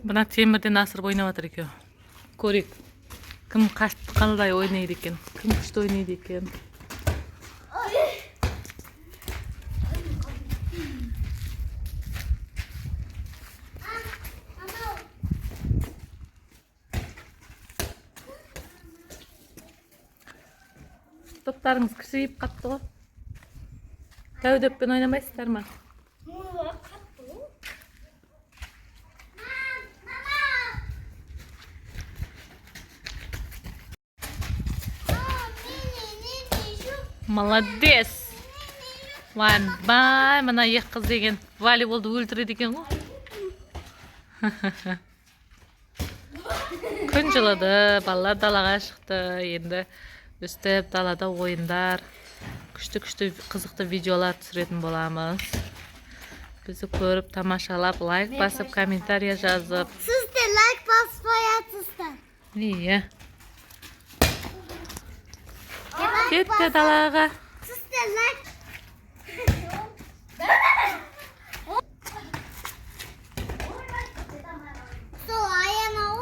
Мына темірден асырып ойнап жатыр екеуі. Көрейік. Кім қандай ойнайды екен? Кім күшті ойнайды екен? Топтарыңыз кішірейіп қапты ғой. Дәу-дөппен ойнамайсыздар ма? Молодец! Бай, мына екі қыз деген волейболды өлтіреді екен ғой. Күн жылыды, балалар далаға шықты. Енді өстіп далада ойындар, күшті қызықты видеолар түсіретін боламыз. Бізді көріп, тамашалап, лайк басып, комментария жазып. Siz de like basmayasınızlar. Iya. Кетті далаға. Siz de like. So ayağına o.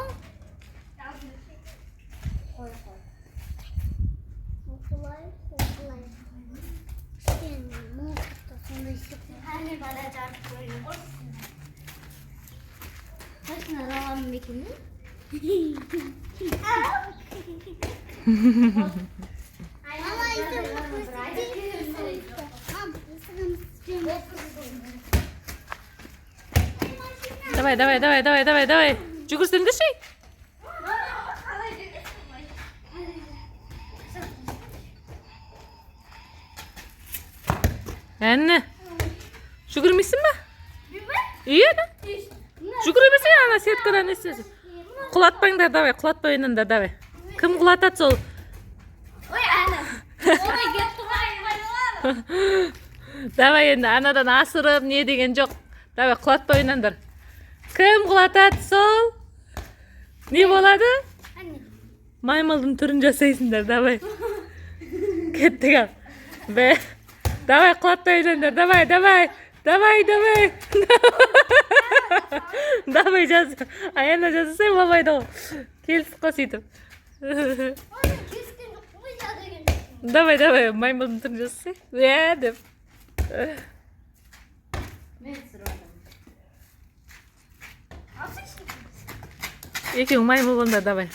Давай. Жүгірсін деші. Әнні. Жүгірмейсің ба? Iya да. Жүгірмесің, ана сеткадан естесің. Құлатпаңдар, давай, құлатпай ойнаңдар, давай. Кім құлатады сол? Ой, Анна. Ой, Давай енді анадан асырып, не деген жоқ. Давай, құлатпай ойнаңдар. Кім құлатады сол? Не болады? Маймылдың түрін жасайсыңдар, давай. Кеттік ал. Давай, құлатпай ойнаңдар, давай. Давай жаз. Аяна жазсай болмайды ғой. Келісіп қой сөйтіп. Давай, маймылдың түрін жассай. Деп. Екеуің маймыл болыңдар, давай.